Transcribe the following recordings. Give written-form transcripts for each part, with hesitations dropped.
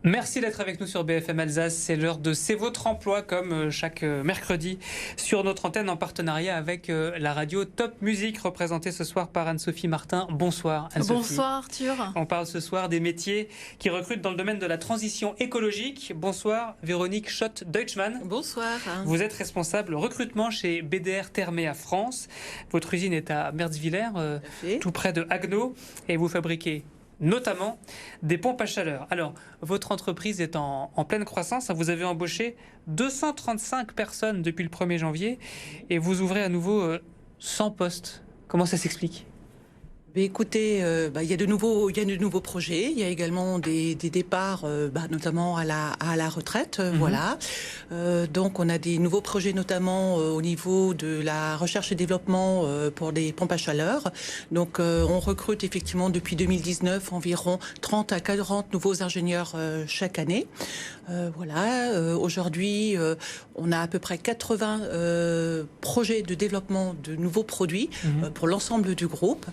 Merci d'être avec nous sur BFM Alsace. C'est l'heure de C'est votre emploi, comme chaque mercredi sur notre antenne en partenariat avec la radio Top Music, représentée ce soir par Anne-Sophie Martin. Bonsoir Anne-Sophie. Bonsoir Arthur. On parle ce soir des métiers qui recrutent dans le domaine de la transition écologique. Bonsoir Véronique Schott-Deutschmann. Bonsoir. Vous êtes responsable recrutement chez BDR Therméa France. Votre usine est à Merzwiller, tout près de Haguenau, et vous fabriquez notamment des pompes à chaleur. Alors, votre entreprise est en pleine croissance. Vous avez embauché 235 personnes depuis le 1er janvier et vous ouvrez à nouveau 100 postes. Comment ça s'explique ? Écoutez, il y a de nouveaux projets. Il y a également des départs, notamment à la retraite. Voilà. Donc, on a des nouveaux projets, notamment au niveau de la recherche et développement pour des pompes à chaleur. Donc, on recrute effectivement depuis 2019 environ 30 à 40 nouveaux ingénieurs chaque année. Aujourd'hui, on a à peu près 80 projets de développement de nouveaux produits pour l'ensemble du groupe.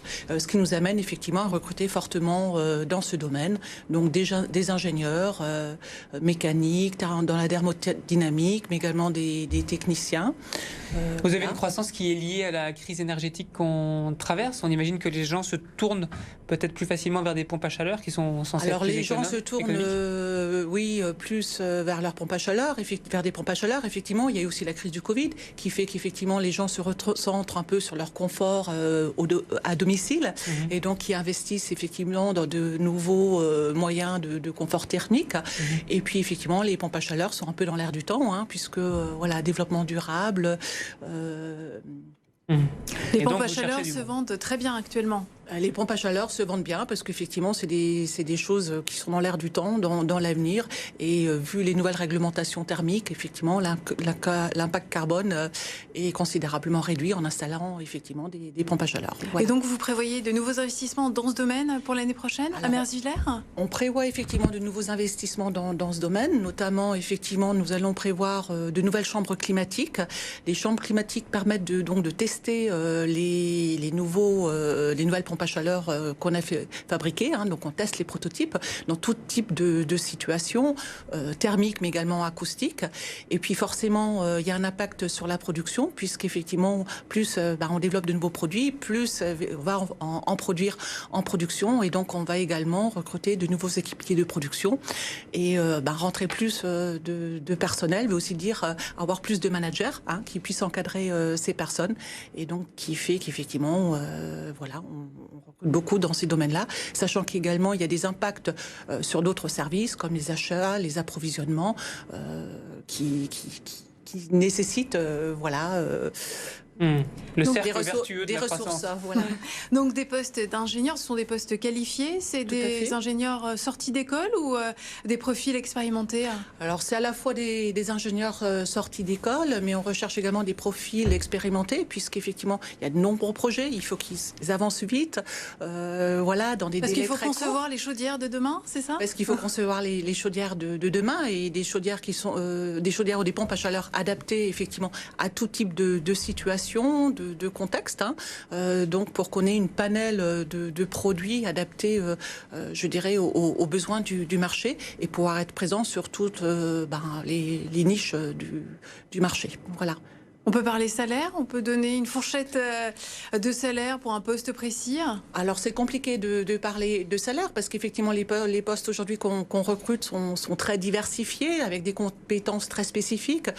Ce qui nous amène effectivement à recruter fortement dans ce domaine. Donc des ingénieurs mécaniques, dans la thermodynamique, mais également des techniciens. Vous avez une croissance qui est liée à la crise énergétique qu'on traverse. On imagine que les gens se tournent peut-être plus facilement vers des pompes à chaleur qui sont censées être plus les gens se tournent, plus vers leurs pompes à chaleur, vers des pompes à chaleur. Effectivement, il y a eu aussi la crise du Covid qui fait qu'effectivement les gens se recentrent un peu sur leur confort à domicile et donc qui investissent effectivement dans de nouveaux moyens de confort thermique. Et puis effectivement, les pompes à chaleur sont un peu dans l'air du temps, puisque développement durable. Les pompes à chaleur se vendent très bien actuellement. Les pompes à chaleur se vendent bien parce qu'effectivement, c'est des choses qui sont dans l'air du temps, dans l'avenir. Et vu les nouvelles réglementations thermiques, effectivement, l'impact carbone est considérablement réduit en installant effectivement des pompes à chaleur. Voilà. Et donc, vous prévoyez de nouveaux investissements dans ce domaine pour l'année prochaine à Merzwiller ? On prévoit effectivement de nouveaux investissements dans ce domaine. Notamment, effectivement, nous allons prévoir de nouvelles chambres climatiques. Les chambres climatiques permettent de tester les nouvelles pompes à chaleur qu'on a fabriquées. Donc on teste les prototypes dans tout type de situations, thermiques mais également acoustiques. Et puis forcément, il y a un impact sur la production puisqu'effectivement, plus on développe de nouveaux produits, plus on va en produire en production. Et donc on va également recruter de nouveaux équipiers de production et rentrer plus de personnel, mais aussi avoir plus de managers qui puissent encadrer ces personnes. Et donc qui fait qu'effectivement, on recrute beaucoup dans ces domaines-là, sachant qu'également il y a des impacts sur d'autres services comme les achats, les approvisionnements, qui nécessitent le cercle vertueux de des la ressources. croissance. Donc des postes d'ingénieurs, ce sont des postes qualifiés, c'est des ingénieurs sortis d'école ou des profils expérimentés ? Alors c'est à la fois des ingénieurs sortis d'école, mais on recherche également des profils expérimentés, puisqu'effectivement il y a de nombreux projets, il faut qu'ils avancent vite, dans des délais. Parce qu'il faut concevoir les chaudières de demain, c'est ça ? Parce qu'il faut concevoir les chaudières de demain et des chaudières qui sont des chaudières ou des pompes à chaleur adaptées effectivement à tout type de situation, de contexte, donc pour qu'on ait une panel de produits adaptés, aux besoins du marché et pouvoir être présent sur toutes les niches du marché. Voilà. On peut parler salaire, on peut donner une fourchette de salaire pour un poste précis. Alors c'est compliqué de parler de salaire parce qu'effectivement les postes aujourd'hui qu'on recrute sont très diversifiés avec des compétences très spécifiques.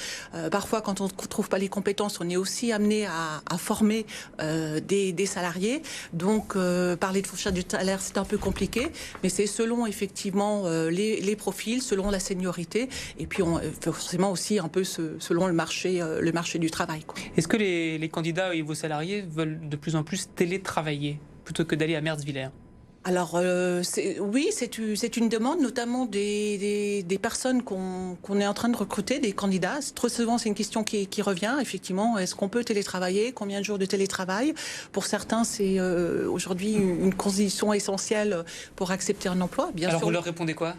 Parfois quand on ne trouve pas les compétences, on est aussi amené à former des salariés. Donc parler de fourchette de salaire c'est un peu compliqué, mais c'est selon effectivement les profils, selon la seniorité et puis forcément aussi un peu selon le marché du travail. Est-ce que les candidats et vos salariés veulent de plus en plus télétravailler plutôt que d'aller à Merzwiller ? Alors oui, c'est une demande, notamment des personnes qu'on est en train de recruter, des candidats. Trop souvent, c'est une question qui revient. Effectivement, est-ce qu'on peut télétravailler ? Combien de jours de télétravail ? Pour certains, c'est aujourd'hui une condition essentielle pour accepter un emploi. Bien Alors sûr. vous leur répondez quoi ?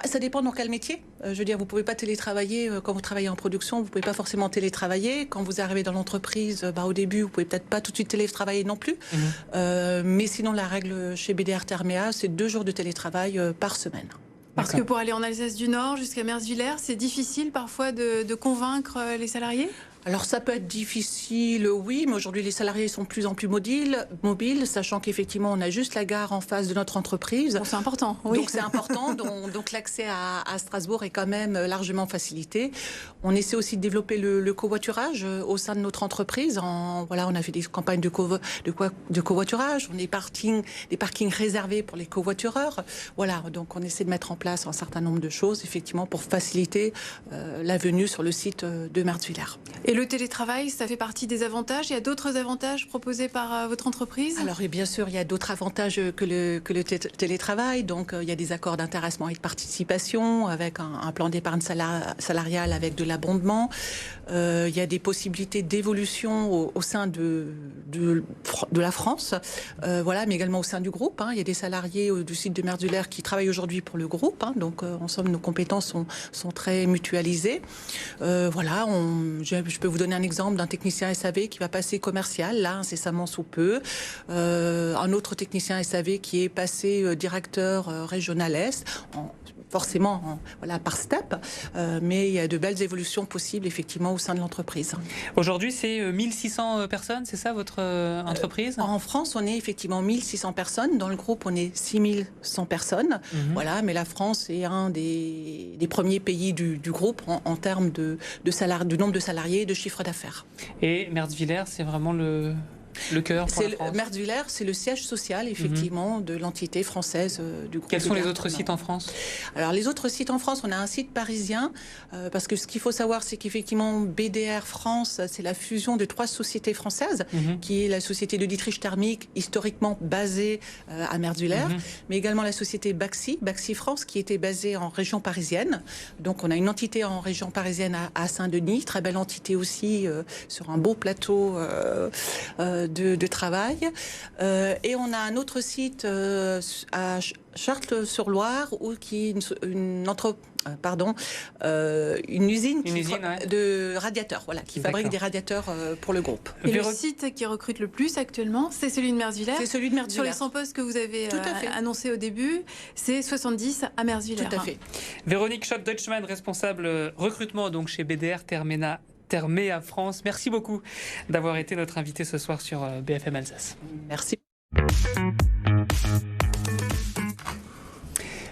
Ça dépend dans quel métier. Je veux dire, vous pouvez pas télétravailler quand vous travaillez en production. Vous pouvez pas forcément télétravailler. Quand vous arrivez dans l'entreprise, au début, vous pouvez peut-être pas tout de suite télétravailler non plus. Mais sinon, la règle chez BDR Therméa, c'est 2 jours de télétravail par semaine. Parce que pour aller en Alsace du Nord jusqu'à Merzwiller, c'est difficile parfois de convaincre les salariés ? Alors ça peut être difficile, oui, mais aujourd'hui les salariés sont de plus en plus mobiles, sachant qu'effectivement on a juste la gare en face de notre entreprise. Bon, c'est important, oui. Donc c'est important, donc l'accès à Strasbourg est quand même largement facilité. On essaie aussi de développer le covoiturage au sein de notre entreprise. On a fait des campagnes de covoiturage, on a des parkings réservés pour les covoitureurs. Voilà, donc on essaie de mettre en place un certain nombre de choses, effectivement, pour faciliter la venue sur le site de Merzwiller. Et le télétravail, ça fait partie des avantages. Il y a d'autres avantages proposés par votre entreprise ? Alors, et bien sûr, il y a d'autres avantages que le télétravail. Donc, il y a des accords d'intéressement et de participation avec un plan d'épargne salariale avec de l'abondement. Il y a des possibilités d'évolution au sein de la France, mais également au sein du groupe. Il y a des salariés du site de Merzwiller qui travaillent aujourd'hui pour le groupe. Donc, en somme, nos compétences sont très mutualisées. Je peux vous donner un exemple d'un technicien SAV qui va passer commercial, là, incessamment sous peu. Un autre technicien SAV qui est passé directeur régional Est, forcément par step, mais il y a de belles évolutions possibles, effectivement, au sein de l'entreprise. Aujourd'hui, c'est 1600 personnes, c'est ça, votre entreprise ? En France, on est effectivement 1600 personnes. Dans le groupe, on est 6100 personnes. Mais la France est un des premiers pays du groupe en termes du nombre de salariés et de chiffre d'affaires. Et Merzwiller, c'est vraiment le cœur pour la France. Merzwiller, c'est le siège social, effectivement, de l'entité française du groupe. Quels sont les autres sites en France ? Alors, les autres sites en France, on a un site parisien, parce que ce qu'il faut savoir, c'est qu'effectivement, BDR France, c'est la fusion de 3 sociétés françaises, qui est la société de Dietrich Thermiek, historiquement basée à Merzwiller, mais également la société Baxi France, qui était basée en région parisienne. Donc, on a une entité en région parisienne à Saint-Denis, très belle entité aussi, sur un beau plateau de travail. Et on a un autre site à Chartres-sur-Loire qui est une usine de radiateurs, qui fabrique des radiateurs pour le groupe. Et le site qui recrute le plus actuellement, c'est celui de Merzwiller. C'est celui de Merzwiller. Sur les 100 postes que vous avez annoncés au début, c'est 70 à Merzwiller. Tout à fait. Véronique Schott-Deutschmann, responsable recrutement donc chez BDR Thermea France. Merci beaucoup d'avoir été notre invité ce soir sur BFM Alsace. Merci.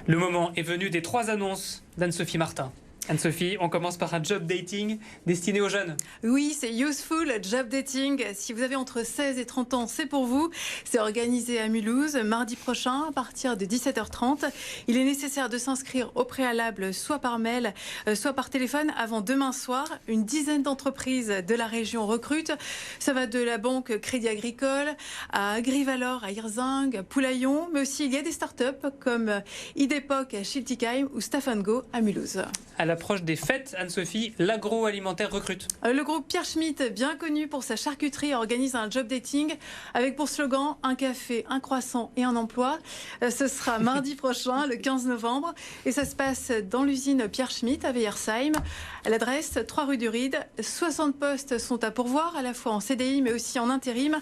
Le moment est venu des 3 annonces d'Anne-Sophie Martin. Anne-Sophie, on commence par un job dating destiné aux jeunes. Oui, c'est Useful Job Dating. Si vous avez entre 16 et 30 ans, c'est pour vous. C'est organisé à Mulhouse, mardi prochain, à partir de 17h30. Il est nécessaire de s'inscrire au préalable, soit par mail, soit par téléphone, avant demain soir. Une dizaine d'entreprises de la région recrutent. Ça va de la banque Crédit Agricole à Agrivalor, à Hirzing, à Poulaillon, mais aussi il y a des startups comme Idepoc à Schiltigheim ou Staff & Go à Mulhouse. À l'approche des fêtes, Anne-Sophie, l'agroalimentaire recrute. Le groupe Pierre Schmitt, bien connu pour sa charcuterie, organise un job dating avec pour slogan un café, un croissant et un emploi. Ce sera mardi prochain, le 15 novembre. Et ça se passe dans l'usine Pierre Schmitt à Weiersheim. L'adresse, 3 rue du Ride. 60 postes sont à pourvoir, à la fois en CDI mais aussi en intérim.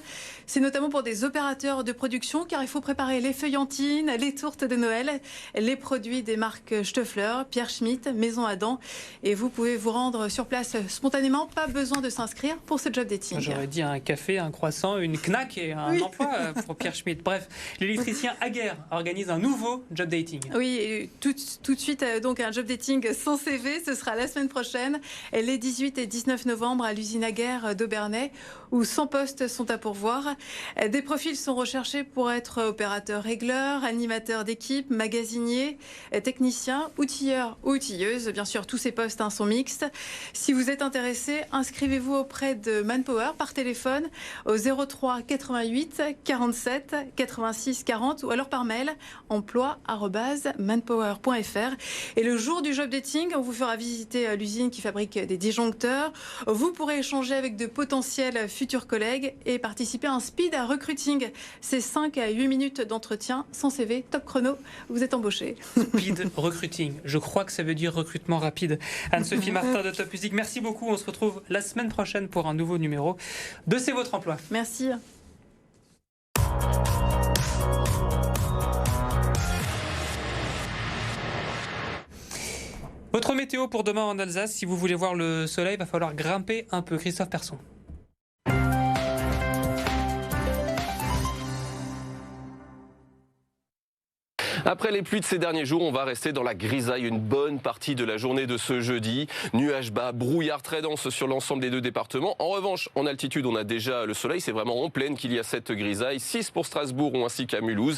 C'est notamment pour des opérateurs de production, car il faut préparer les feuillantines, les tourtes de Noël, les produits des marques Stoeffler, Pierre Schmitt, Maison Adam. Et vous pouvez vous rendre sur place spontanément, pas besoin de s'inscrire pour ce job dating. J'aurais dit un café, un croissant, une knack et un emploi pour Pierre Schmitt. Bref, l'électricien Aguerre organise un nouveau job dating. Oui, et tout de suite, donc un job dating sans CV, ce sera la semaine prochaine, les 18 et 19 novembre à l'usine Aguerre d'Aubernay, où 100 postes sont à pourvoir. Des profils sont recherchés pour être opérateurs régleurs, animateurs d'équipe, magasiniers, techniciens, outilleurs ou outilleuses. Bien sûr, tous ces postes sont mixtes. Si vous êtes intéressé, inscrivez-vous auprès de Manpower par téléphone au 03 88 47 86 40 ou alors par mail emploi@manpower.fr. Et le jour du job dating, on vous fera visiter l'usine qui fabrique des disjoncteurs. Vous pourrez échanger avec de potentiels futurs collègues et participer à un speed recruiting. C'est 5 à 8 minutes d'entretien sans CV, top chrono. Vous êtes embauché. Speed recruiting. Je crois que ça veut dire recrutement rapide. Anne-Sophie Martin de Top Music, merci beaucoup. On se retrouve la semaine prochaine pour un nouveau numéro de C'est votre emploi. Merci. Votre météo pour demain en Alsace, si vous voulez voir le soleil, il va falloir grimper un peu. Christophe Persson. Après les pluies de ces derniers jours, on va rester dans la grisaille une bonne partie de la journée de ce jeudi. Nuages bas, brouillard très dense sur l'ensemble des deux départements. En revanche, en altitude, on a déjà le soleil. C'est vraiment en plaine qu'il y a cette grisaille. 6 pour Strasbourg ainsi qu'à Mulhouse.